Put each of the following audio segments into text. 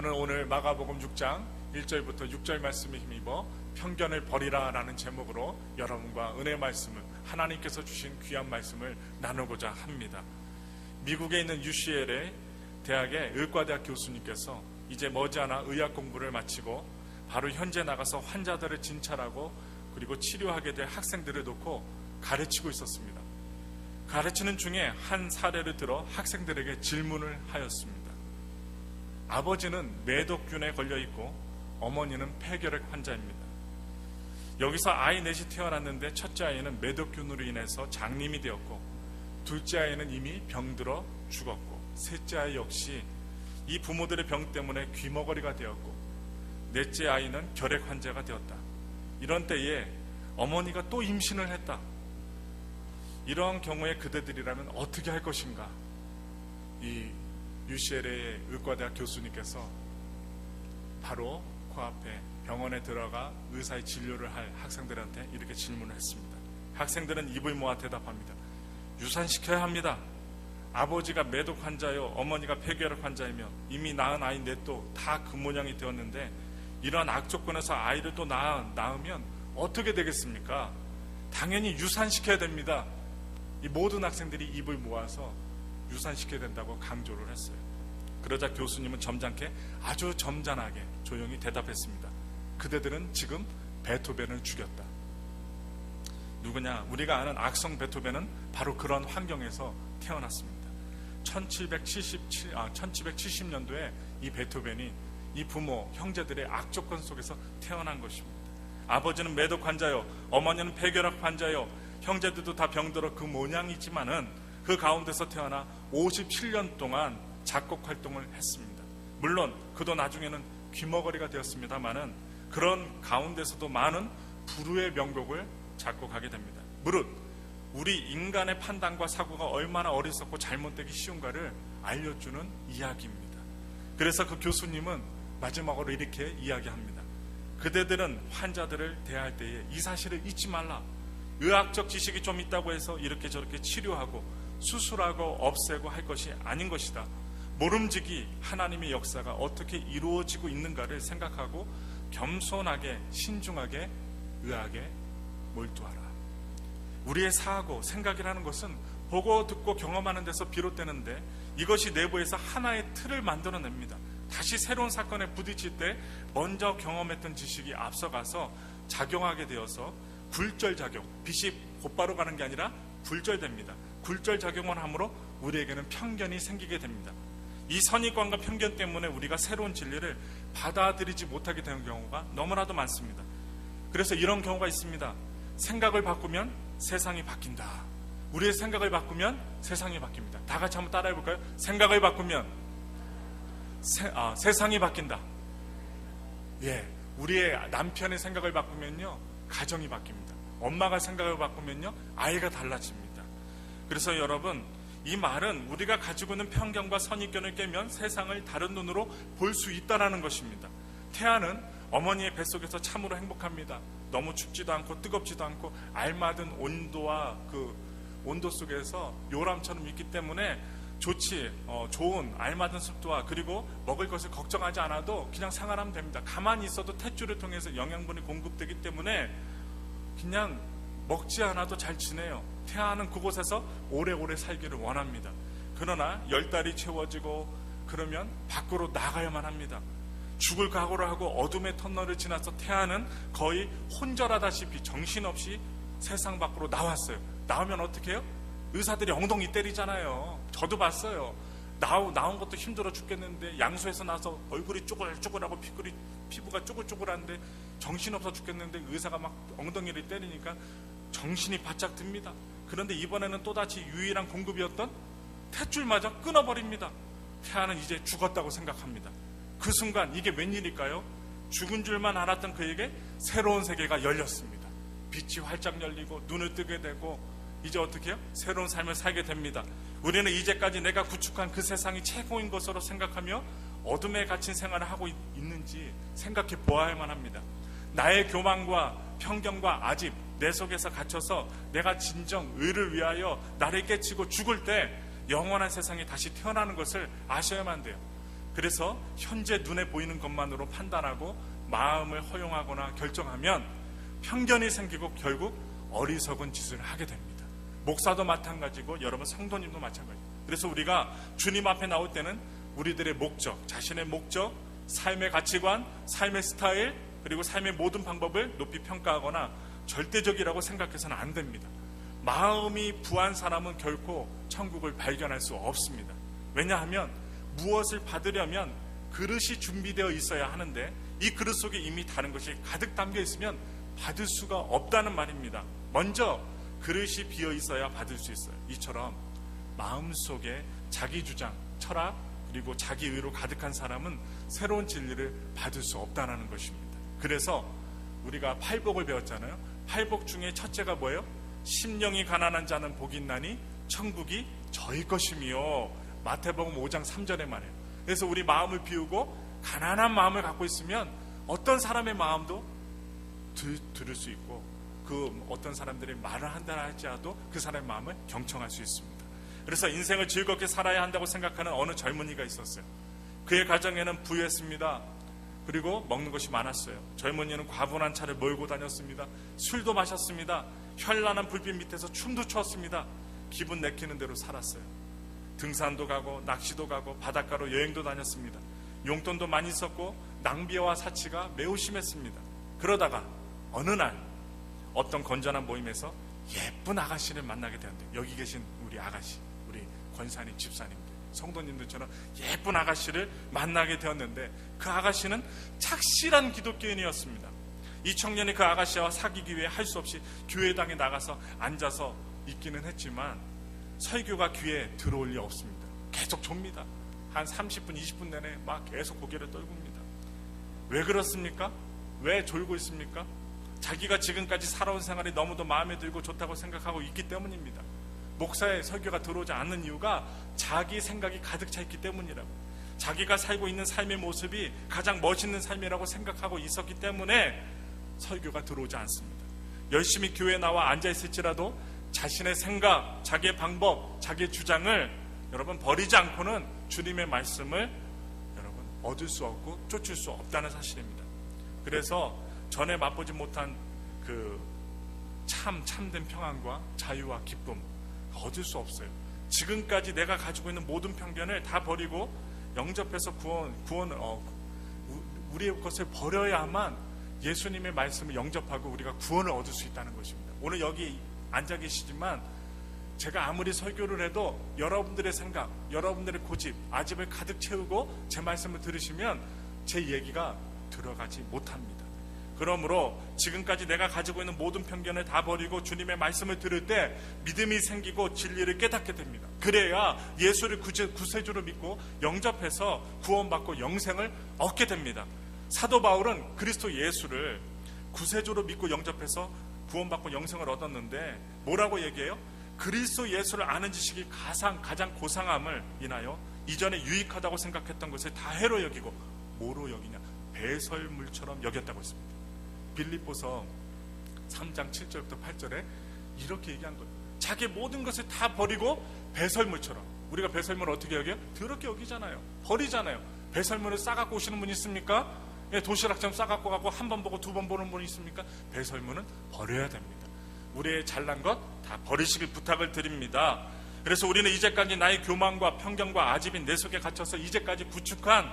저는 오늘 마가복음 6장 1절부터 6절 말씀에 힘입어 편견을 버리라 라는 제목으로 여러분과 은혜 말씀을, 하나님께서 주신 귀한 말씀을 나누고자 합니다. 미국에 있는 UCLA 대학의 의과대학 교수님께서 이제 머지않아 의학 공부를 마치고 바로 현재 나가서 환자들을 진찰하고 그리고 치료하게 될 학생들을 놓고 가르치고 있었습니다. 가르치는 중에 한 사례를 들어 학생들에게 질문을 하였습니다. 아버지는 매독균에 걸려있고 어머니는 폐결핵 환자입니다. 여기서 아이 넷이 태어났는데 첫째 아이는 매독균으로 인해서 장님이 되었고, 둘째 아이는 이미 병들어 죽었고, 셋째 아이 역시 이 부모들의 병 때문에 귀머거리가 되었고, 넷째 아이는 결핵 환자가 되었다. 이런 때에 어머니가 또 임신을 했다. 이러한 경우에 그대들이라면 어떻게 할 것인가? 이 UCLA 의과대학 교수님께서 바로 코앞에 병원에 들어가 의사의 진료를 할 학생들한테 이렇게 질문을 했습니다. 학생들은 입을 모아 대답합니다. 유산시켜야 합니다. 아버지가 매독 환자요, 어머니가 폐결핵 환자이며 이미 낳은 아이 넷도 다 그 모양이 되었는데 이러한 악조건에서 아이를 또 낳으면 어떻게 되겠습니까? 당연히 유산시켜야 됩니다. 이 모든 학생들이 입을 모아서 유산시켜야 된다고 강조를 했어요. 그러자 교수님은 점잖게, 아주 점잖하게 조용히 대답했습니다. 그대들은 지금 베토벤을 죽였다. 누구냐? 우리가 아는 악성 베토벤은 바로 그런 환경에서 태어났습니다. 1770년도에 이 베토벤이 이 부모, 형제들의 악조건 속에서 태어난 것입니다. 아버지는 매독 환자요, 어머니는 폐결핵 환자요, 형제들도 다 병들어 그 모양이지만은 그 가운데서 태어나 57년 동안 작곡 활동을 했습니다. 물론 그도 나중에는 귀머거리가 되었습니다만은 그런 가운데서도 많은 불후의 명곡을 작곡하게 됩니다. 무릇 우리 인간의 판단과 사고가 얼마나 어리석고 잘못되기 쉬운가를 알려주는 이야기입니다. 그래서 그 교수님은 마지막으로 이렇게 이야기합니다. 그대들은 환자들을 대할 때에 이 사실을 잊지 말라. 의학적 지식이 좀 있다고 해서 이렇게 저렇게 치료하고 수술하고 없애고 할 것이 아닌 것이다. 모름지기 하나님의 역사가 어떻게 이루어지고 있는가를 생각하고 겸손하게 신중하게 의학에 몰두하라. 우리의 사고, 생각이라는 것은 보고 듣고 경험하는 데서 비롯되는데 이것이 내부에서 하나의 틀을 만들어냅니다. 다시 새로운 사건에 부딪힐 때 먼저 경험했던 지식이 앞서가서 작용하게 되어서 굴절작용, 빛이 곧바로 가는 게 아니라 굴절됩니다. 굴절작용을 함으로 우리에게는 편견이 생기게 됩니다. 이 선입관과 편견 때문에 우리가 새로운 진리를 받아들이지 못하게 되는 경우가 너무나도 많습니다. 그래서 이런 경우가 있습니다. 생각을 바꾸면 세상이 바뀐다. 우리의 생각을 바꾸면 세상이 바뀝니다. 다 같이 한번 따라해 볼까요? 생각을 바꾸면 세상이 바뀐다. 예, 우리의 남편의 생각을 바꾸면요, 가정이 바뀝니다. 엄마가 생각을 바꾸면요, 아이가 달라집니다. 그래서 여러분, 이 말은 우리가 가지고 있는 편견과 선입견을 깨면 세상을 다른 눈으로 볼 수 있다는 것입니다. 태아는 어머니의 뱃속에서 참으로 행복합니다. 너무 춥지도 않고 뜨겁지도 않고 알맞은 온도와 그 온도 속에서 요람처럼 있기 때문에 좋은 알맞은 습도와 그리고 먹을 것을 걱정하지 않아도 그냥 생활하면 됩니다. 가만히 있어도 탯줄을 통해서 영양분이 공급되기 때문에 그냥 먹지 않아도 잘 지내요. 태아는 그곳에서 오래오래 살기를 원합니다. 그러나 10달이 채워지고 그러면 밖으로 나가야만 합니다. 죽을 각오를 하고 어둠의 터널을 지나서 태아는 거의 혼절하다시피 정신없이 세상 밖으로 나왔어요. 나오면 어떻게 해요? 의사들이 엉덩이 때리잖아요. 저도 봤어요. 나온 것도 힘들어 죽겠는데 양수에서 나서 얼굴이 쭈글쭈글하고 피부가 쭈글쭈글한데 정신없어 죽겠는데 의사가 막 엉덩이를 때리니까 정신이 바짝 듭니다. 그런데 이번에는 또다시 유일한 공급이었던 탯줄마저 끊어버립니다. 태아는 이제 죽었다고 생각합니다. 그 순간 이게 웬일일까요? 죽은 줄만 알았던 그에게 새로운 세계가 열렸습니다. 빛이 활짝 열리고 눈을 뜨게 되고 이제 어떻게 해요? 새로운 삶을 살게 됩니다. 우리는 이제까지 내가 구축한 그 세상이 최고인 것으로 생각하며 어둠에 갇힌 생활을 하고 있는지 생각해 보아야만 합니다. 나의 교만과 편견과 아집, 내 속에서 갇혀서 내가 진정 의를 위하여 나를 깨치고 죽을 때 영원한 세상에 다시 태어나는 것을 아셔야만 돼요. 그래서 현재 눈에 보이는 것만으로 판단하고 마음을 허용하거나 결정하면 편견이 생기고 결국 어리석은 짓을 하게 됩니다. 목사도 마찬가지고 여러분 성도님도 마찬가지예요. 그래서 우리가 주님 앞에 나올 때는 우리들의 목적, 자신의 목적, 삶의 가치관, 삶의 스타일, 그리고 삶의 모든 방법을 높이 평가하거나 절대적이라고 생각해서는 안 됩니다. 마음이 부한 사람은 결코 천국을 발견할 수 없습니다. 왜냐하면 무엇을 받으려면 그릇이 준비되어 있어야 하는데 이 그릇 속에 이미 다른 것이 가득 담겨 있으면 받을 수가 없다는 말입니다. 먼저 그릇이 비어 있어야 받을 수 있어요. 이처럼 마음속에 자기 주장, 철학, 그리고 자기 의로 가득한 사람은 새로운 진리를 받을 수 없다는 것입니다. 그래서 우리가 팔복을 배웠잖아요. 팔복 중에 첫째가 뭐예요? 심령이 가난한 자는 복이 있나니 천국이 저희 것이며, 마태복음 5장 3절에 말해요. 그래서 우리 마음을 비우고 가난한 마음을 갖고 있으면 어떤 사람의 마음도 들을 수 있고, 그 어떤 사람들이 말을 한다 할지라도 그 사람의 마음을 경청할 수 있습니다. 그래서 인생을 즐겁게 살아야 한다고 생각하는 어느 젊은이가 있었어요. 그의 가정에는 부유했습니다. 그리고 먹는 것이 많았어요. 젊은이는 과분한 차를 몰고 다녔습니다. 술도 마셨습니다. 현란한 불빛 밑에서 춤도 췄습니다. 기분 내키는 대로 살았어요. 등산도 가고 낚시도 가고 바닷가로 여행도 다녔습니다. 용돈도 많이 썼고 낭비와 사치가 매우 심했습니다. 그러다가 어느 날 어떤 건전한 모임에서 예쁜 아가씨를 만나게 되었는데, 여기 계신 우리 아가씨, 우리 권사님, 집사님들, 성도님들처럼 예쁜 아가씨를 만나게 되었는데, 그 아가씨는 착실한 기독교인이었습니다. 이 청년이 그 아가씨와 사귀기 위해 할 수 없이 교회당에 나가서 앉아서 있기는 했지만 설교가 귀에 들어올 리 없습니다. 계속 좁니다. 한 30분, 20분 내내 막 계속 고개를 떨굽니다. 왜 그렇습니까? 왜 졸고 있습니까? 자기가 지금까지 살아온 생활이 너무도 마음에 들고 좋다고 생각하고 있기 때문입니다. 목사의 설교가 들어오지 않는 이유가 자기 생각이 가득 차 있기 때문이라고. 자기가 살고 있는 삶의 모습이 가장 멋있는 삶이라고 생각하고 있었기 때문에 설교가 들어오지 않습니다. 열심히 교회에 나와 앉아있을지라도 자신의 생각, 자기의 방법, 자기의 주장을 여러분 버리지 않고는 주님의 말씀을 여러분 얻을 수 없고 쫓을 수 없다는 사실입니다. 그래서 전에 맛보지 못한 그 참된 평안과 자유와 기쁨 얻을 수 없어요. 지금까지 내가 가지고 있는 모든 편견을 다 버리고 영접해서 우리의 것을 버려야만 예수님의 말씀을 영접하고 우리가 구원을 얻을 수 있다는 것입니다. 오늘 여기 앉아 계시지만 제가 아무리 설교를 해도 여러분들의 생각, 여러분들의 고집, 아집을 가득 채우고 제 말씀을 들으시면 제 얘기가 들어가지 못합니다. 그러므로 지금까지 내가 가지고 있는 모든 편견을 다 버리고 주님의 말씀을 들을 때 믿음이 생기고 진리를 깨닫게 됩니다. 그래야 예수를 구세주로 믿고 영접해서 구원받고 영생을 얻게 됩니다. 사도 바울은 그리스도 예수를 구세주로 믿고 영접해서 구원받고 영생을 얻었는데 뭐라고 얘기해요? 그리스도 예수를 아는 지식이 가장 고상함을 인하여 이전에 유익하다고 생각했던 것을 다 해로 여기고, 뭐로 여기냐? 배설물처럼 여겼다고 했습니다. 빌립보서 3장 7절부터 8절에 이렇게 얘기한 거예요. 자기 모든 것을 다 버리고 배설물처럼. 우리가 배설물을 어떻게 여겨요? 더럽게 여기잖아요. 버리잖아요. 배설물을 싸갖고 오시는 분이 있습니까? 도시락처럼 싸갖고 가고 한 번 보고 두 번 보는 분이 있습니까? 배설물은 버려야 됩니다. 우리의 잘난 것 다 버리시길 부탁을 드립니다. 그래서 우리는 이제까지 나의 교만과 편견과 아집인 내 속에 갇혀서 이제까지 구축한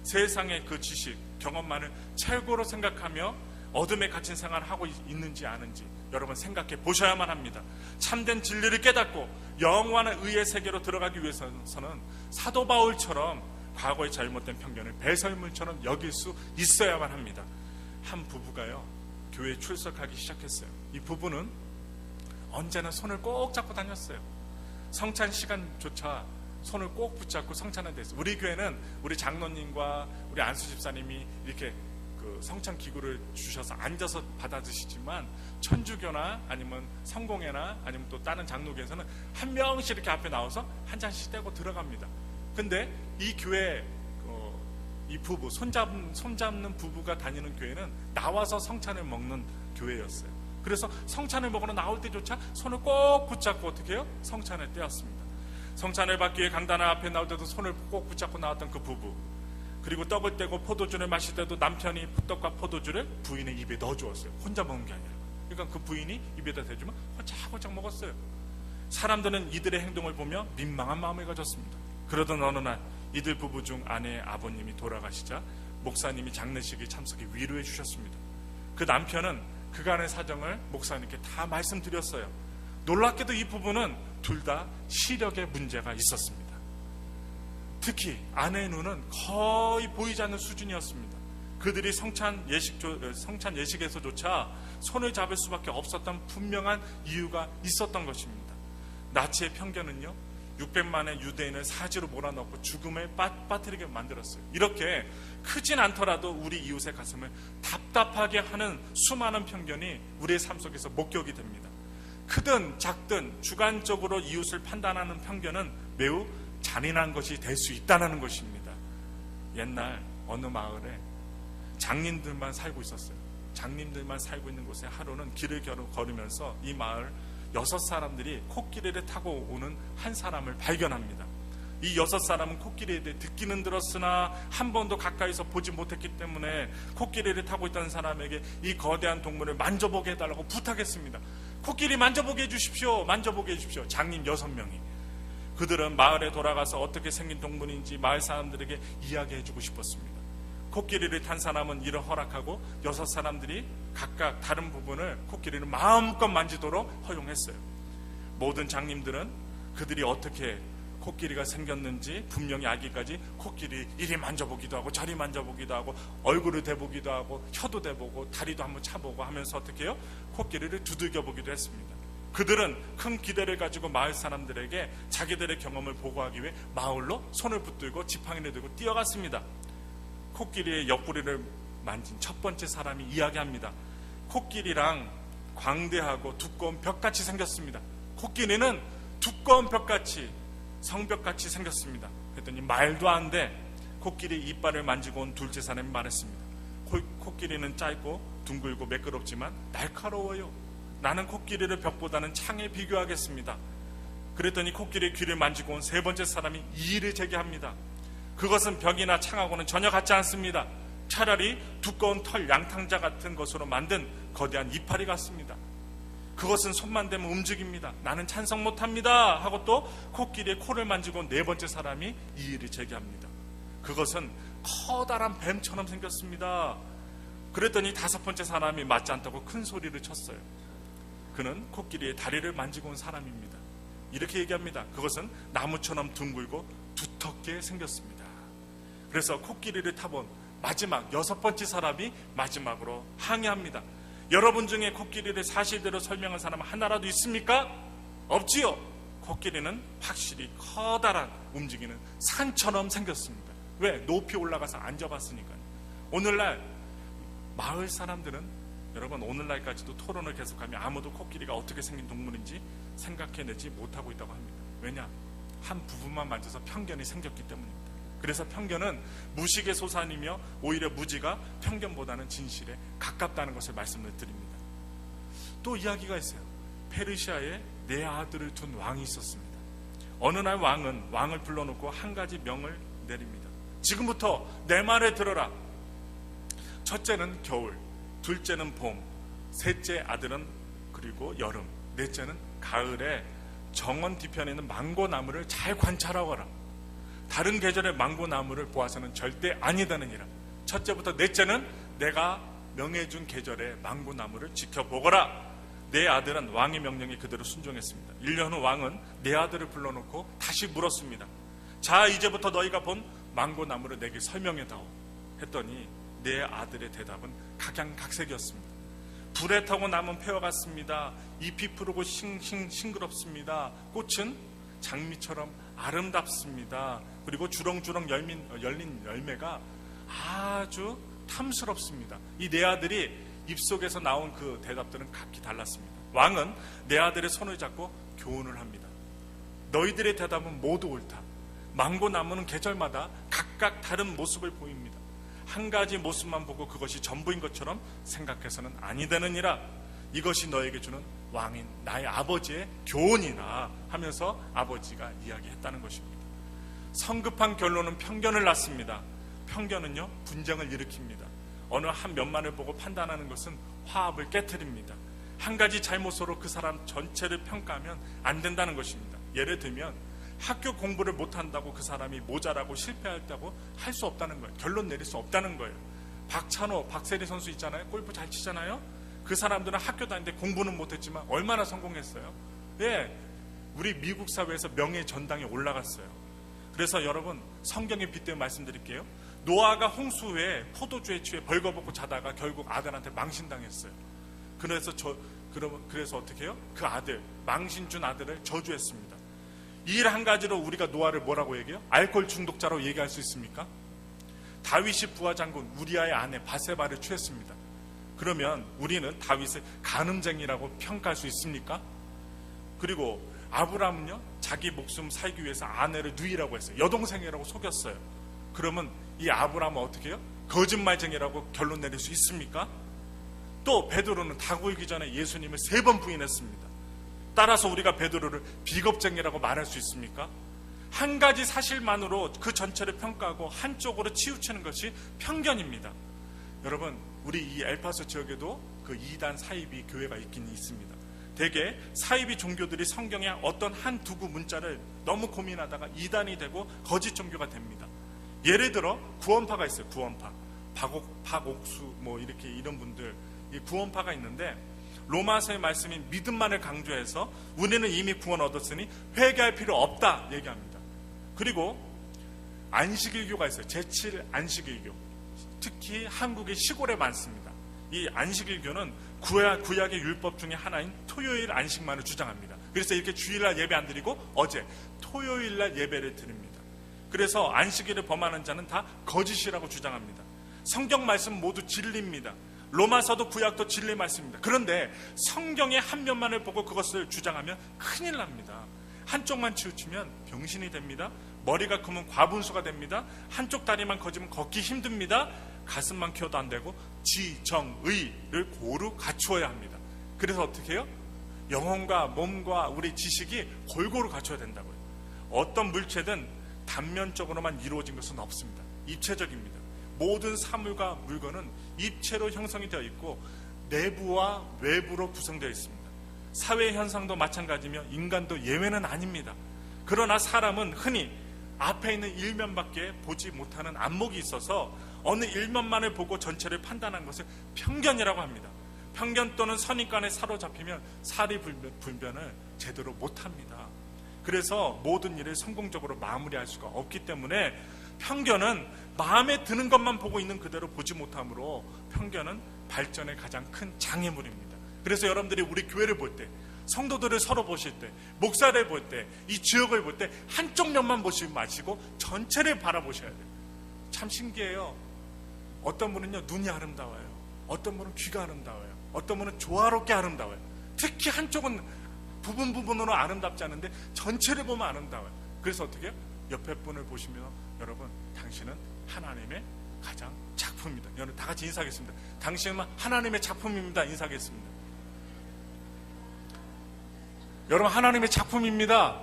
세상의 그 지식, 경험만을 최고로 생각하며 어둠에 갇힌 생활을 하고 있는지 아는지 여러분 생각해 보셔야만 합니다. 참된 진리를 깨닫고 영원한 의의 세계로 들어가기 위해서는 사도 바울처럼 과거의 잘못된 편견을 배설물처럼 여길 수 있어야만 합니다. 한 부부가요, 교회에 출석하기 시작했어요. 이 부부는 언제나 손을 꼭 잡고 다녔어요. 성찬 시간조차 손을 꼭 붙잡고 성찬을 했어요. 우리 교회는 우리 장로님과 우리 안수 집사님이 이렇게 그 성찬 기구를 주셔서 앉아서 받아 드시지만, 천주교나 아니면 성공회나 아니면 또 다른 장로교에서는 한 명씩 이렇게 앞에 나와서 한 잔씩 떼고 들어갑니다. 근데 이 교회 이 부부, 손잡는 부부가 다니는 교회는 나와서 성찬을 먹는 교회였어요. 그래서 성찬을 먹으러 나올 때조차 손을 꼭 붙잡고 어떻게 해요? 성찬을 떼었습니다. 성찬을 받기 위해 강단 앞에 나올 때도 손을 꼭 붙잡고 나왔던 그 부부, 그리고 떡을 떼고 포도주를 마실 때도 남편이 떡과 포도주를 부인의 입에 넣어주었어요. 혼자 먹는 게 아니라. 그러니까 그 부인이 입에다 대주면 호짝호짝 먹었어요. 사람들은 이들의 행동을 보며 민망한 마음을 가졌습니다. 그러던 어느 날 이들 부부 중 아내의 아버님이 돌아가시자 목사님이 장례식에 참석해 위로해 주셨습니다. 그 남편은 그간의 사정을 목사님께 다 말씀드렸어요. 놀랍게도 이 부부는 둘 다 시력에 문제가 있었습니다. 특히 아내의 눈은 거의 보이지 않는 수준이었습니다. 그들이 성찬 예식에서조차 손을 잡을 수밖에 없었던 분명한 이유가 있었던 것입니다. 나치의 편견은요, 600만의 유대인을 사지로 몰아넣고 죽음에 빠뜨리게 만들었어요. 이렇게 크진 않더라도 우리 이웃의 가슴을 답답하게 하는 수많은 편견이 우리의 삶 속에서 목격이 됩니다. 크든 작든 주관적으로 이웃을 판단하는 편견은 매우 잔인한 것이 될 수 있다는 것입니다. 옛날 어느 마을에 장님들만 살고 있었어요. 장님들만 살고 있는 곳에 하루는 길을 걸으면서 이 마을 6사람들이 코끼리를 타고 오는 한 사람을 발견합니다. 이 6사람은 코끼리에 대해 듣기는 들었으나 한 번도 가까이서 보지 못했기 때문에 코끼리를 타고 있던 사람에게 이 거대한 동물을 만져보게 해달라고 부탁했습니다. 코끼리 만져보게 해주십시오. 만져보게 해주십시오. 장님 6명이. 그들은 마을에 돌아가서 어떻게 생긴 동물인지 마을 사람들에게 이야기해주고 싶었습니다. 코끼리를 탄 사람은 이를 허락하고 6사람들이 각각 다른 부분을 코끼리를 마음껏 만지도록 허용했어요. 모든 장님들은 그들이 어떻게 코끼리가 생겼는지 분명히 알기까지 코끼리 이리 만져보기도 하고 저리 만져보기도 하고 얼굴을 대보기도 하고 혀도 대보고 다리도 한번 차보고 하면서 어떻게 해요? 코끼리를 두들겨보기도 했습니다. 그들은 큰 기대를 가지고 마을 사람들에게 자기들의 경험을 보고하기 위해 마을로 손을 붙들고 지팡이를 들고 뛰어갔습니다. 코끼리의 옆구리를 만진 첫 번째 사람이 이야기합니다. 코끼리랑 광대하고 두꺼운 벽같이 생겼습니다. 코끼리는 두꺼운 벽같이 성벽같이 생겼습니다. 그랬더니 말도 안 돼. 코끼리 이빨을 만지고 온 둘째 사람이 말했습니다. 코끼리는 짧고 둥글고 매끄럽지만 날카로워요. 나는 코끼리를 벽보다는 창에 비교하겠습니다. 그랬더니 코끼리 귀를 만지고 온 세 번째 사람이 이의를 제기합니다. 그것은 벽이나 창하고는 전혀 같지 않습니다. 차라리 두꺼운 털 양탕자 같은 것으로 만든 거대한 이파리 같습니다. 그것은 손만 대면 움직입니다. 나는 찬성 못합니다. 하고 또 코끼리의 코를 만지고 온 네 번째 사람이 이의를 제기합니다. 그것은 커다란 뱀처럼 생겼습니다. 그랬더니 다섯 번째 사람이 맞지 않다고 큰 소리를 쳤어요. 그는 코끼리의 다리를 만지고 온 사람입니다. 이렇게 얘기합니다. 그것은 나무처럼 둥글고 두텁게 생겼습니다. 그래서 코끼리를 타본 마지막 6번째 사람이 마지막으로 항의합니다. 여러분 중에 코끼리를 사실대로 설명한 사람 하나라도 있습니까? 없지요. 코끼리는 확실히 커다란 움직이는 산처럼 생겼습니다. 왜? 높이 올라가서 앉아봤으니까요. 오늘날 마을 사람들은 여러분 오늘날까지도 토론을 계속하며 아무도 코끼리가 어떻게 생긴 동물인지 생각해내지 못하고 있다고 합니다. 왜냐? 한 부분만 만져서 편견이 생겼기 때문입니다. 그래서 편견은 무식의 소산이며 오히려 무지가 편견보다는 진실에 가깝다는 것을 말씀을 드립니다. 또 이야기가 있어요. 페르시아에 4아들을 둔 왕이 있었습니다. 어느 날 왕은 왕을 불러놓고 한 가지 명을 내립니다. 지금부터 내 말을 들어라. 첫째는 겨울, 둘째는 봄, 셋째 아들은 그리고 여름, 넷째는 가을에 정원 뒤편에 있는 망고나무를 잘 관찰하거라. 다른 계절의 망고나무를 보아서는 절대 아니다느니라. 첫째부터 넷째는 내가 명해준 계절의 망고나무를 지켜보거라. 네 아들은 왕의 명령에 그대로 순종했습니다. 1년 후 왕은 네 아들을 불러놓고 다시 물었습니다. 자, 이제부터 너희가 본 망고나무를 내게 설명해다오. 했더니 네 아들의 대답은 각양각색이었습니다. 불에 타고 나무는 폐어갔습니다. 잎이 푸르고 싱그럽습니다. 꽃은 장미처럼 아름답습니다. 그리고 주렁주렁 열린 열매가 아주 탐스럽습니다. 이 네 아들이 입속에서 나온 그 대답들은 각기 달랐습니다. 왕은 네 아들의 손을 잡고 교훈을 합니다. 너희들의 대답은 모두 옳다. 망고나무는 계절마다 각각 다른 모습을 보입니다. 한 가지 모습만 보고 그것이 전부인 것처럼 생각해서는 아니 되느니라. 이것이 너에게 주는 왕인 나의 아버지의 교훈이나 하면서 아버지가 이야기했다는 것입니다. 성급한 결론은 편견을 낳습니다. 편견은요, 분쟁을 일으킵니다. 어느 한 면만을 보고 판단하는 것은 화합을 깨트립니다. 한 가지 잘못으로 그 사람 전체를 평가하면 안 된다는 것입니다. 예를 들면 학교 공부를 못한다고 그 사람이 모자라고 실패했다고 할 수 없다는 거예요. 결론 내릴 수 없다는 거예요. 박찬호, 박세리 선수 있잖아요. 골프 잘 치잖아요. 그 사람들은 학교 다니는데 공부는 못했지만 얼마나 성공했어요. 예, 우리 미국 사회에서 명예 전당에 올라갔어요. 그래서 여러분, 성경에 빗대어 말씀드릴게요. 노아가 홍수 후에 포도주에 취해 벌거벗고 자다가 결국 아들한테 망신당했어요. 그래서 어떻게 해요? 그 아들, 망신 준 아들을 저주했습니다. 이 일 한 가지로 우리가 노아를 뭐라고 얘기해요? 알코올 중독자로 얘기할 수 있습니까? 다윗이 부하 장군 우리아의 아내 바세바를 취했습니다. 그러면 우리는 다윗을 간음쟁이라고 평가할 수 있습니까? 그리고 아브라함은요, 자기 목숨 살기 위해서 아내를 누이라고 했어요. 여동생이라고 속였어요. 그러면 이 아브라함은 어떻게 해요? 거짓말쟁이라고 결론 내릴 수 있습니까? 또 베드로는 다구이기 전에 예수님을 3번 부인했습니다. 따라서 우리가 베드로를 비겁쟁이라고 말할 수 있습니까? 한 가지 사실만으로 그 전체를 평가하고 한쪽으로 치우치는 것이 편견입니다. 여러분, 우리 이 엘파소 지역에도 그 2단 사이비 교회가 있긴 있습니다. 대개 사이비 종교들이 성경의 어떤 한 두구 문자를 너무 고민하다가 2단이 되고 거짓 종교가 됩니다. 예를 들어 구원파가 있어요. 구원파, 박옥수 뭐 이렇게 이런 분들, 이 구원파가 있는데 로마서의 말씀인 믿음만을 강조해서 우리는 이미 구원 얻었으니 회개할 필요 없다 얘기합니다. 그리고 안식일교가 있어요. 제7 안식일교. 특히 한국의 시골에 많습니다. 이 안식일교는 구약의 율법 중에 하나인 토요일 안식만을 주장합니다. 그래서 이렇게 주일날 예배 안 드리고 어제 토요일날 예배를 드립니다. 그래서 안식일을 범하는 자는 다 거짓이라고 주장합니다. 성경 말씀 모두 진리입니다. 로마서도 구약도 진리 말씀입니다. 그런데 성경의 한 면만을 보고 그것을 주장하면 큰일 납니다. 한쪽만 치우치면 병신이 됩니다. 머리가 크면 과분수가 됩니다. 한쪽 다리만 커지면 걷기 힘듭니다. 가슴만 키워도 안 되고 지정의를 고루 갖추어야 합니다. 그래서 어떻게 해요? 영혼과 몸과 우리 지식이 골고루 갖춰야 된다고요. 어떤 물체든 단면적으로만 이루어진 것은 없습니다. 입체적입니다. 모든 사물과 물건은 입체로 형성이 되어 있고 내부와 외부로 구성되어 있습니다. 사회 현상도 마찬가지며 인간도 예외는 아닙니다. 그러나 사람은 흔히 앞에 있는 일면밖에 보지 못하는 안목이 있어서 어느 일면만을 보고 전체를 판단한 것을 편견이라고 합니다. 편견 또는 선입관에 사로잡히면 사리불변을 제대로 못합니다. 그래서 모든 일을 성공적으로 마무리할 수가 없기 때문에 편견은 마음에 드는 것만 보고 있는 그대로 보지 못하므로 편견은 발전의 가장 큰 장애물입니다. 그래서 여러분들이 우리 교회를 볼 때, 성도들을 서로 보실 때, 목사를 볼 때, 이 지역을 볼 때 한쪽 면만 보시지 마시고 전체를 바라보셔야 돼요. 참 신기해요. 어떤 분은요 눈이 아름다워요. 어떤 분은 귀가 아름다워요. 어떤 분은 조화롭게 아름다워요. 특히 한쪽은 부분으로 아름답지 않은데 전체를 보면 아름다워요. 그래서 어떻게 해요? 옆에 분을 보시면 여러분, 당신은 하나님의 가장 작품입니다. 여러분 다 같이 인사하겠습니다. 당신은 하나님의 작품입니다. 인사하겠습니다. 여러분, 하나님의 작품입니다.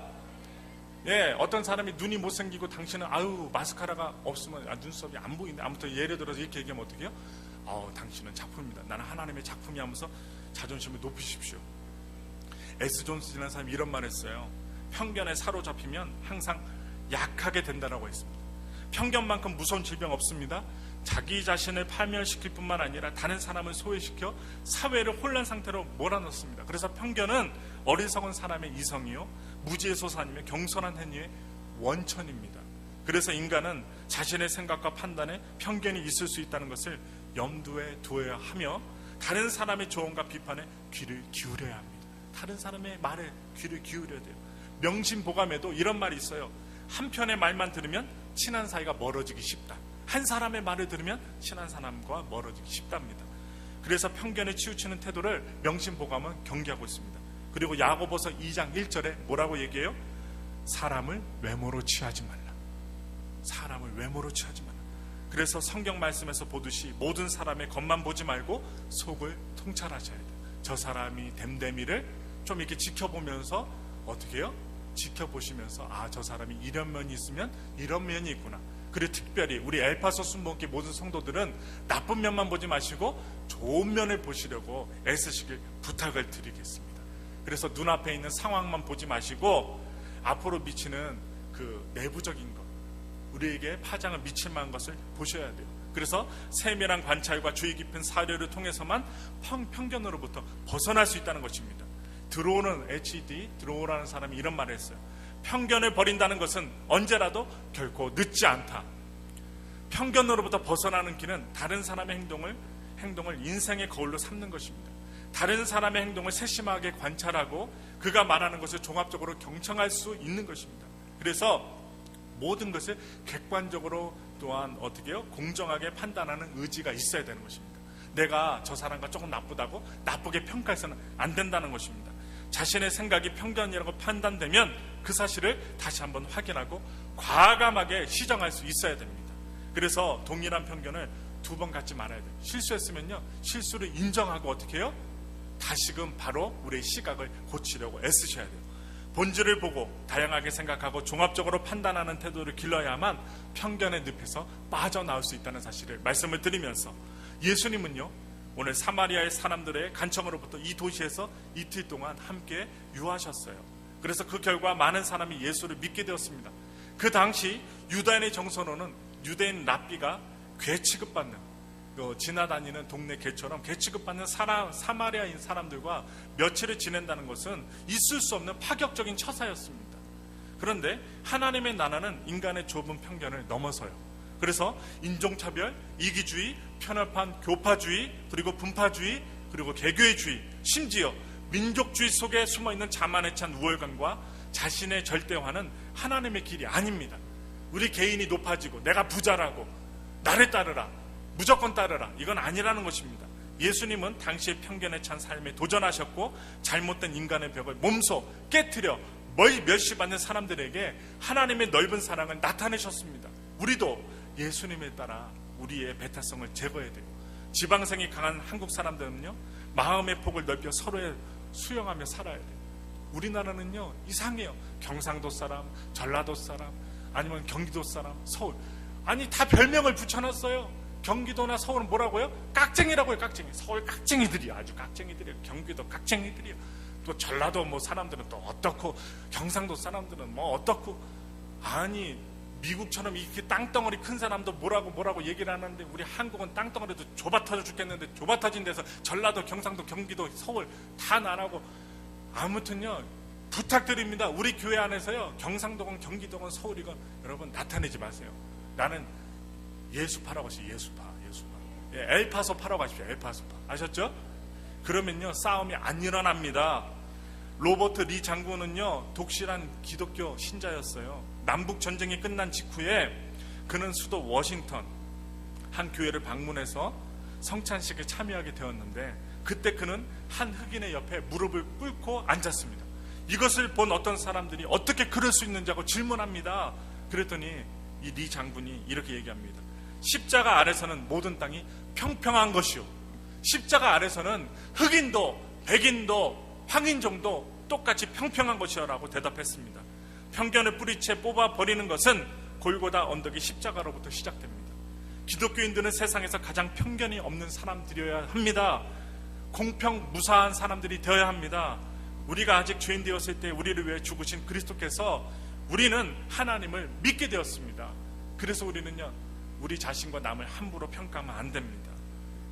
예, 어떤 사람이 눈이 못생기고 당신은 마스카라가 없으면 눈썹이 안 보이는데, 아무튼 예를 들어서 이렇게 얘기하면 어떻게 해요? 당신은 작품입니다. 나는 하나님의 작품이 하면서 자존심을 높이십시오. 에스 존슨이라는 사람이 이런 말 했어요. 편견에 사로잡히면 항상 약하게 된다라고 했습니다. 편견만큼 무서운 질병 없습니다. 자기 자신을 파멸시킬 뿐만 아니라 다른 사람을 소외시켜 사회를 혼란 상태로 몰아넣습니다. 그래서 편견은 어리석은 사람의 이성이요, 무지의 소산이며 경솔한 행위의 원천입니다. 그래서 인간은 자신의 생각과 판단에 편견이 있을 수 있다는 것을 염두에 두어야 하며 다른 사람의 조언과 비판에 귀를 기울여야 합니다. 다른 사람의 말에 귀를 기울여야 돼요. 명심보감에도 이런 말이 있어요. 한편의 말만 들으면 친한 사이가 멀어지기 쉽다. 한 사람의 말을 들으면 친한 사람과 멀어지기 쉽답니다. 그래서 편견에 치우치는 태도를 명심보감은 경계하고 있습니다. 그리고 야고보서 2장 1절에 뭐라고 얘기해요? 사람을 외모로 취하지 말라. 사람을 외모로 취하지 말라. 그래서 성경 말씀에서 보듯이 모든 사람의 겉만 보지 말고 속을 통찰하셔야 돼요. 저 사람이 됨됨이를 좀 이렇게 지켜보면서 어떻게 해요? 지켜보시면서 저 사람이 이런 면이 있으면 이런 면이 있구나. 그리고 특별히 우리 엘파소 순복음교회 모든 성도들은 나쁜 면만 보지 마시고 좋은 면을 보시려고 애쓰시길 부탁을 드리겠습니다. 그래서 눈앞에 있는 상황만 보지 마시고 앞으로 미치는 그 내부적인 것, 우리에게 파장을 미칠 만한 것을 보셔야 돼요. 그래서 세밀한 관찰과 주의 깊은 사료를 통해서만 편견으로부터 벗어날 수 있다는 것입니다. 드로우는 HED, 드로우라는 사람이 이런 말을 했어요. 편견을 버린다는 것은 언제라도 결코 늦지 않다. 편견으로부터 벗어나는 길은 다른 사람의 행동을 인생의 거울로 삼는 것입니다. 다른 사람의 행동을 세심하게 관찰하고 그가 말하는 것을 종합적으로 경청할 수 있는 것입니다. 그래서 모든 것을 객관적으로 또한 어떻게 해요? 공정하게 판단하는 의지가 있어야 되는 것입니다. 내가 저 사람과 조금 나쁘다고 나쁘게 평가해서는 안 된다는 것입니다. 자신의 생각이 편견이라고 판단되면 그 사실을 다시 한번 확인하고 과감하게 시정할 수 있어야 됩니다. 그래서 동일한 편견을 두 번 갖지 말아야 돼요. 실수했으면요, 실수를 인정하고 어떻게 해요? 다시금 바로 우리의 시각을 고치려고 애쓰셔야 돼요. 본질을 보고 다양하게 생각하고 종합적으로 판단하는 태도를 길러야만 편견의 늪에서 빠져나올 수 있다는 사실을 말씀을 드리면서, 예수님은요 오늘 사마리아의 사람들의 간청으로부터 이 도시에서 이틀 동안 함께 유하셨어요. 그래서 그 결과 많은 사람이 예수를 믿게 되었습니다. 그 당시 유다인의 정서로는 유대인 랍비가 괴 취급받는, 지나다니는 동네 개처럼 괴 취급받는 사마리아인 사람들과 며칠을 지낸다는 것은 있을 수 없는 파격적인 처사였습니다. 그런데 하나님의 나라는 인간의 좁은 편견을 넘어서요. 그래서 인종차별, 이기주의, 편협한 교파주의, 그리고 분파주의, 그리고 개교의주의, 심지어 민족주의 속에 숨어있는 자만에 찬 우월감과 자신의 절대화는 하나님의 길이 아닙니다. 우리 개인이 높아지고 내가 부자라고 나를 따르라, 무조건 따르라, 이건 아니라는 것입니다. 예수님은 당시의 편견에 찬 삶에 도전하셨고 잘못된 인간의 벽을 몸소 깨트려 멸시받는 사람들에게 하나님의 넓은 사랑을 나타내셨습니다. 우리도 예수님에 따라 우리의 배타성을 제거해야 돼요. 지방성이 강한 한국 사람들은요 마음의 폭을 넓혀 서로에 수용하며 살아야 돼요. 우리나라는요 이상해요. 경상도 사람, 전라도 사람, 아니면 경기도 사람, 서울, 아니 다 별명을 붙여놨어요. 경기도나 서울은 뭐라고요? 깍쟁이라고요. 깍쟁이. 서울 깍쟁이들이요. 아주 깍쟁이들이요. 경기도 깍쟁이들이요. 또 전라도 뭐 사람들은 또 어떻고, 경상도 사람들은 뭐 어떻고. 아니 미국처럼 이렇게 땅덩어리 큰 사람도 뭐라고 얘기를 하는데, 우리 한국은 땅덩어리도 좁아 터져 죽겠는데 좁아 터진 데서 전라도, 경상도, 경기도, 서울 다 나라고. 아무튼요 부탁드립니다. 우리 교회 안에서요 경상도건 경기도건 서울이건 여러분 나타내지 마세요. 나는 예수파라고 하시죠. 예수파. 예, 엘파소 파라고 하십시오. 엘파소파. 아셨죠? 그러면요 싸움이 안 일어납니다. 로버트 리 장군은요 독실한 기독교 신자였어요. 남북 전쟁이 끝난 직후에 그는 수도 워싱턴 한 교회를 방문해서 성찬식에 참여하게 되었는데, 그때 그는 한 흑인의 옆에 무릎을 꿇고 앉았습니다. 이것을 본 어떤 사람들이 어떻게 그럴 수 있는지 하고 질문합니다. 그랬더니 이 리 장군이 이렇게 얘기합니다. 십자가 아래서는 모든 땅이 평평한 것이요, 십자가 아래서는 흑인도 백인도 황인종도 똑같이 평평한 것이요 라고 대답했습니다. 편견을 뿌리채 뽑아버리는 것은 골고다 언덕이 십자가로부터 시작됩니다. 기독교인들은 세상에서 가장 편견이 없는 사람들이어야 합니다. 공평 무사한 사람들이 되어야 합니다. 우리가 아직 죄인 되었을 때 우리를 위해 죽으신 그리스도께서 우리는 하나님을 믿게 되었습니다. 그래서 우리는요 우리 자신과 남을 함부로 평가하면 안 됩니다.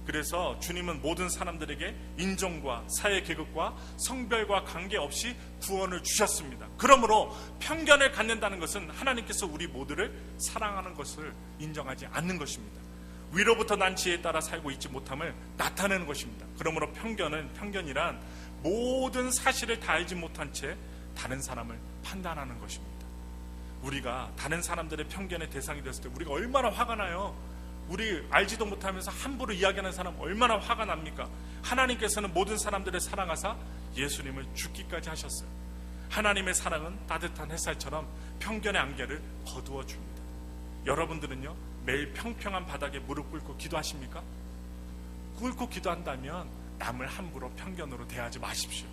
그래서 주님은 모든 사람들에게 인종과 사회 계급과 성별과 관계없이 구원을 주셨습니다. 그러므로 편견을 갖는다는 것은 하나님께서 우리 모두를 사랑하는 것을 인정하지 않는 것입니다. 위로부터 난 지혜에 따라 살고 있지 못함을 나타내는 것입니다. 그러므로 편견이란 모든 사실을 다 알지 못한 채 다른 사람을 판단하는 것입니다. 우리가 다른 사람들의 편견의 대상이 됐을 때 우리가 얼마나 화가 나요. 우리 알지도 못하면서 함부로 이야기하는 사람 얼마나 화가 납니까? 하나님께서는 모든 사람들을 사랑하사 예수님을 죽기까지 하셨어요. 하나님의 사랑은 따뜻한 햇살처럼 편견의 안개를 거두어 줍니다. 여러분들은요 매일 평평한 바닥에 무릎 꿇고 기도하십니까? 꿇고 기도한다면 남을 함부로 편견으로 대하지 마십시오.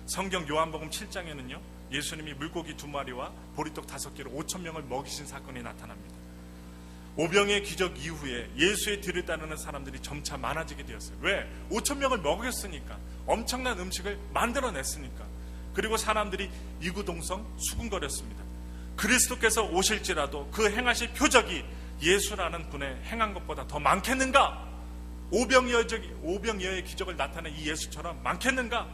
성경 요한복음 7장에는요 예수님이 물고기 2마리와 보리떡 5개로 5,000명을 먹이신 사건이 나타납니다. 오병의 기적 이후에 예수의 뒤를 따르는 사람들이 점차 많아지게 되었어요. 왜? 5,000명을 먹였으니까. 엄청난 음식을 만들어냈으니까. 그리고 사람들이 이구동성 수군거렸습니다. 그리스도께서 오실지라도 그 행하실 표적이 예수라는 분의 행한 것보다 더 많겠는가? 오병이어의 기적을 나타낸 이 예수처럼 많겠는가?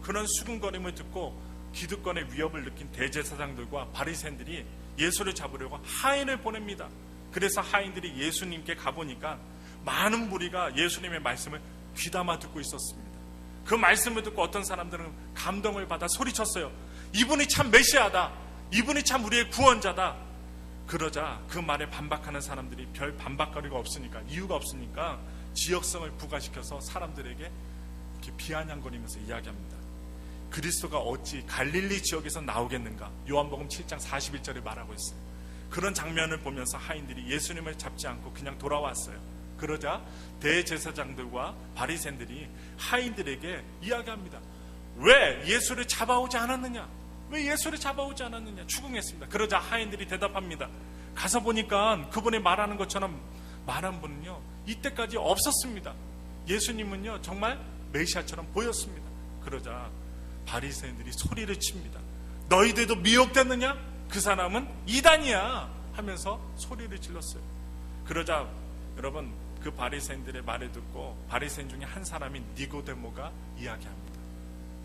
그런 수군거림을 듣고 기득권의 위협을 느낀 대제사장들과 바리새인들이 예수를 잡으려고 하인을 보냅니다. 그래서 하인들이 예수님께 가보니까 많은 무리가 예수님의 말씀을 귀담아 듣고 있었습니다. 그 말씀을 듣고 어떤 사람들은 감동을 받아 소리쳤어요. 이분이 참 메시아다. 이분이 참 우리의 구원자다. 그러자 그 말에 반박하는 사람들이 별 반박거리가 없으니까, 이유가 없으니까 지역성을 부과시켜서 사람들에게 이렇게 비아냥거리면서 이야기합니다. 그리스도가 어찌 갈릴리 지역에서 나오겠는가? 요한복음 7장 41절에 말하고 있어요. 그런 장면을 보면서 하인들이 예수님을 잡지 않고 그냥 돌아왔어요. 그러자 대제사장들과 바리새인들이 하인들에게 이야기합니다. 왜 예수를 잡아오지 않았느냐? 왜 예수를 잡아오지 않았느냐? 추궁했습니다. 그러자 하인들이 대답합니다. 가서 보니까 그분이 말하는 것처럼 말한 분은요, 이때까지 없었습니다. 예수님은요, 정말 메시아처럼 보였습니다. 그러자 바리새인들이 소리를 칩니다. 너희들도 미혹됐느냐? 그 사람은 이단이야 하면서 소리를 질렀어요. 그러자 여러분, 그 바리새인들의 말을 듣고 바리새인 중에 한 사람인 니고데모가 이야기합니다.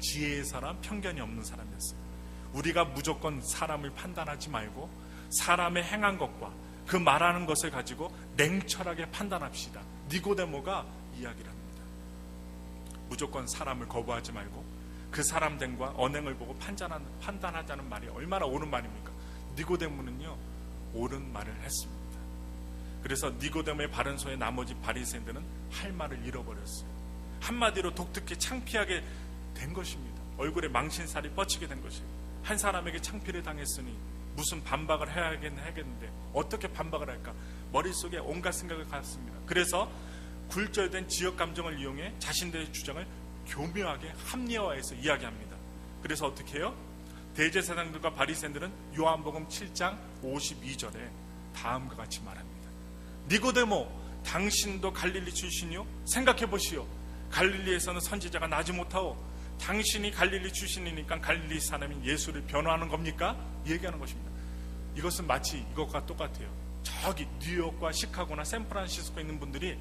지혜의 사람, 편견이 없는 사람이었어요. 우리가 무조건 사람을 판단하지 말고 사람의 행한 것과 그 말하는 것을 가지고 냉철하게 판단합시다. 니고데모가 이야기를 합니다. 무조건 사람을 거부하지 말고 그 사람 됨과 언행을 보고 판단하자는 말이 얼마나 옳은 말입니까? 니고데모는요, 옳은 말을 했습니다. 그래서 니고데모의 바른 소에 나머지 바리새인들은 할 말을 잃어버렸어요. 한마디로 독특히 창피하게 된 것입니다. 얼굴에 망신살이 뻗치게 된 것입니다. 한 사람에게 창피를 당했으니 무슨 반박을 해야겠는데 어떻게 반박을 할까? 머릿속에 온갖 생각을 갖습니다. 그래서 굴절된 지역 감정을 이용해 자신들의 주장을 교묘하게 합리화해서 이야기합니다. 그래서 어떻게 해요? 대제사장들과 바리새인들은 요한복음 7장 52절에 다음과 같이 말합니다. 니고데모, 당신도 갈릴리 출신이요? 생각해 보시오. 갈릴리에서는 선지자가 나지 못하오. 당신이 갈릴리 출신이니까 갈릴리 사람인 예수를 변호하는 겁니까? 얘기하는 것입니다. 이것은 마치 이것과 똑같아요. 저기 뉴욕과 시카고나 샌프란시스코에 있는 분들이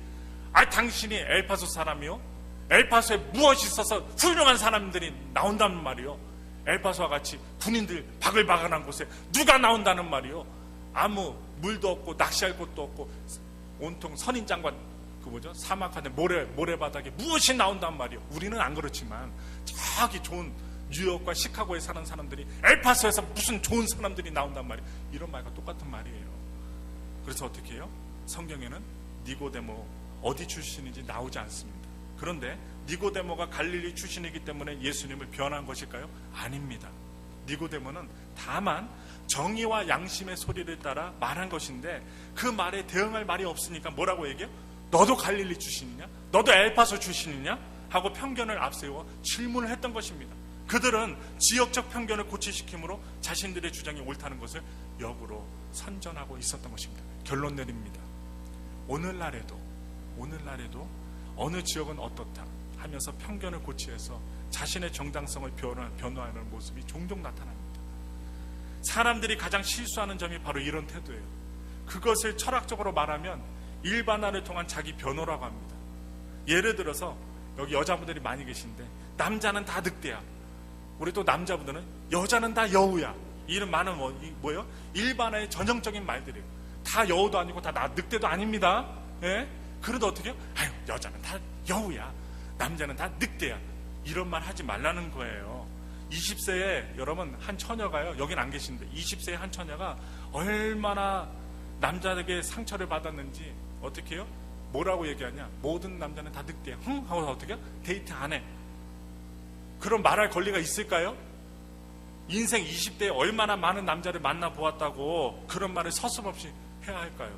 당신이 엘파소 사람이요? 엘파소에 무엇이 있어서 훌륭한 사람들이 나온다는 말이요? 엘파소와 같이 군인들 바글바글한 곳에 누가 나온다는 말이요? 아무 물도 없고 낚시할 곳도 없고 온통 선인장과 사막하는 모래바닥에 무엇이 나온단 말이요? 우리는 안 그렇지만 저기 좋은 뉴욕과 시카고에 사는 사람들이 엘파소에서 무슨 좋은 사람들이 나온단 말이에요. 이런 말과 똑같은 말이에요. 그래서 어떻게 해요? 성경에는 니고데모 어디 출신인지 나오지 않습니다. 그런데 니고데모가 갈릴리 출신이기 때문에 예수님을 변한 것일까요? 아닙니다. 니고데모는 다만 정의와 양심의 소리를 따라 말한 것인데 그 말에 대응할 말이 없으니까 뭐라고 얘기해요? 너도 갈릴리 출신이냐? 너도 엘파소 출신이냐? 하고 편견을 앞세워 질문을 했던 것입니다. 그들은 지역적 편견을 고치시킴으로 자신들의 주장이 옳다는 것을 역으로 선전하고 있었던 것입니다. 결론 내립니다. 오늘날에도 어느 지역은 어떻다 하면서 편견을 고치해서 자신의 정당성을 변호하는 모습이 종종 나타납니다. 사람들이 가장 실수하는 점이 바로 이런 태도예요. 그것을 철학적으로 말하면 일반화를 통한 자기 변호라고 합니다. 예를 들어서 여기 여자분들이 많이 계신데 남자는 다 늑대야. 우리 또 남자분들은 여자는 다 여우야. 이런 많은 뭐예요? 일반화의 전형적인 말들이에요. 다 여우도 아니고 다 늑대도 아닙니다. 예? 그래도 어떻게 해요? 여자는 다 여우야. 남자는 다 늑대야. 이런 말 하지 말라는 거예요. 20세에 여러분 한 처녀가요. 여긴 안 계신데 20세의 한 처녀가 얼마나 남자에게 상처를 받았는지 어떻게 해요? 뭐라고 얘기하냐? 모든 남자는 다 늑대야. 하고 어떻게 해요? 데이트 안 해. 그런 말할 권리가 있을까요? 인생 20대에 얼마나 많은 남자를 만나보았다고 그런 말을 서슴없이 해야 할까요?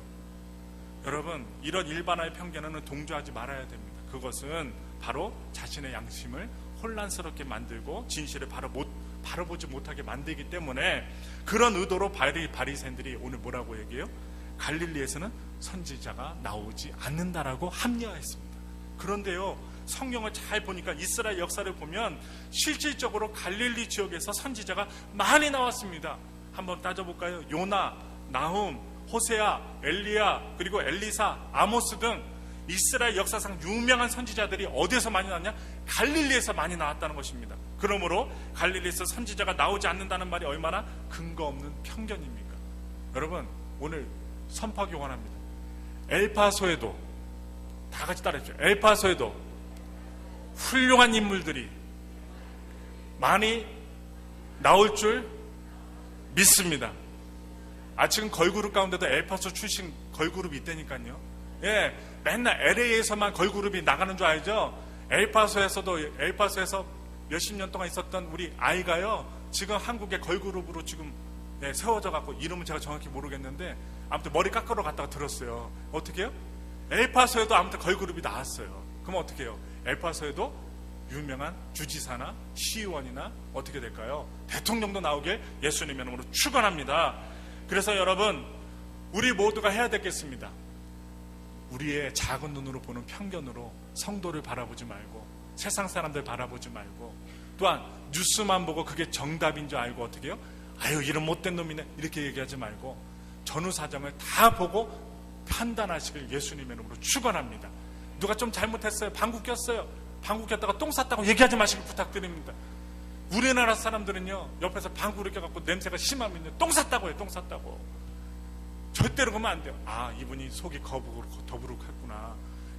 여러분, 이런 일반화의 편견은 동조하지 말아야 됩니다. 그것은 바로 자신의 양심을 혼란스럽게 만들고 진실을 바로 보지 못하게 만들기 때문에 그런 의도로 바리새인들이 오늘 뭐라고 얘기해요? 갈릴리에서는 선지자가 나오지 않는다라고 합리화했습니다. 그런데요, 성경을 잘 보니까 이스라엘 역사를 보면 실질적으로 갈릴리 지역에서 선지자가 많이 나왔습니다. 한번 따져볼까요? 요나, 나훔, 호세아, 엘리야, 그리고 엘리사, 아모스 등 이스라엘 역사상 유명한 선지자들이 어디에서 많이 나왔냐? 갈릴리에서 많이 나왔다는 것입니다. 그러므로 갈릴리에서 선지자가 나오지 않는다는 말이 얼마나 근거 없는 편견입니까? 여러분, 오늘 선포하기 원합니다. 엘파소에도, 다 같이 따라해주세요. 엘파소에도 훌륭한 인물들이 많이 나올 줄 믿습니다. 지금 걸그룹 가운데도 엘파소 출신 걸그룹이 있다니까요. 예, 맨날 LA에서만 걸그룹이 나가는 줄 알죠? 엘파소에서 몇십 년 동안 있었던 우리 아이가요, 지금 한국의 걸그룹으로 지금 세워져 갖고, 이름은 제가 정확히 모르겠는데 아무튼 머리 깎으러 갔다가 들었어요. 어떻게 해요? 엘파소에도 아무튼 걸그룹이 나왔어요. 그럼 어떻게 해요? 엘파소에도 유명한 주지사나 시의원이나 어떻게 될까요? 대통령도 나오길 예수님의 이름으로 축원합니다. 그래서 여러분, 우리 모두가 해야 되겠습니다. 우리의 작은 눈으로 보는 편견으로 성도를 바라보지 말고, 세상 사람들 바라보지 말고, 또한 뉴스만 보고 그게 정답인 줄 알고 어떻게 해요? 아유, 이런 못된 놈이네, 이렇게 얘기하지 말고 전후 사정을 다 보고 판단하시길 예수님의 이름으로 축원합니다. 누가 좀 잘못했어요, 방구 꼈어요, 방구 꼈다가 똥 쌌다고 얘기하지 마시길 부탁드립니다. 우리나라 사람들은요, 옆에서 방구를 껴갖고 냄새가 심하면요, 똥 쌌다고 해요. 똥 쌌다고. 절대로 그러면 안 돼요. 이분이 속이 더부룩했구나,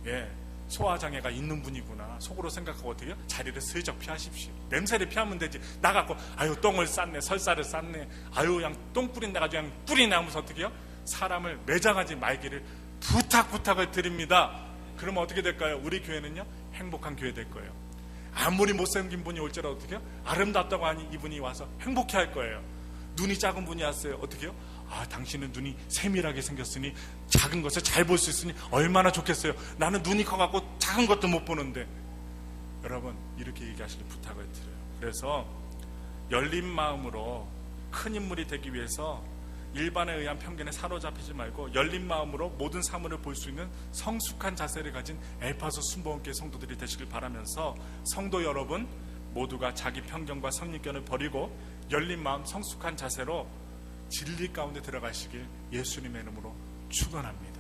예, 소화장애가 있는 분이구나, 속으로 생각하고 어떻게 해요? 자리를 슬쩍 피하십시오. 냄새를 피하면 되지, 나가고 아유 똥을 쌌네, 설사를 쌌네, 아유 그냥 똥 뿌린다 가지고 그냥 뿌리네 하면서 어떻게 해요? 사람을 매장하지 말기를 부탁을 드립니다. 그러면 어떻게 될까요? 우리 교회는요, 행복한 교회 될 거예요. 아무리 못생긴 분이 올지라도 어떻게 해요? 아름답다고 하니 이분이 와서 행복해 할 거예요. 눈이 작은 분이 왔어요. 어떻게 해요? 당신은 눈이 세밀하게 생겼으니 작은 것을 잘 볼 수 있으니 얼마나 좋겠어요. 나는 눈이 커갖고 작은 것도 못 보는데. 여러분, 이렇게 얘기하시길 부탁을 드려요. 그래서 열린 마음으로 큰 인물이 되기 위해서 일반에 의한 편견에 사로잡히지 말고 열린 마음으로 모든 사물을 볼 수 있는 성숙한 자세를 가진 엘파소 순복음교회 성도들이 되시길 바라면서, 성도 여러분 모두가 자기 편견과 선입견을 버리고 열린 마음 성숙한 자세로 진리 가운데 들어가시길 예수님의 이름으로 축원합니다.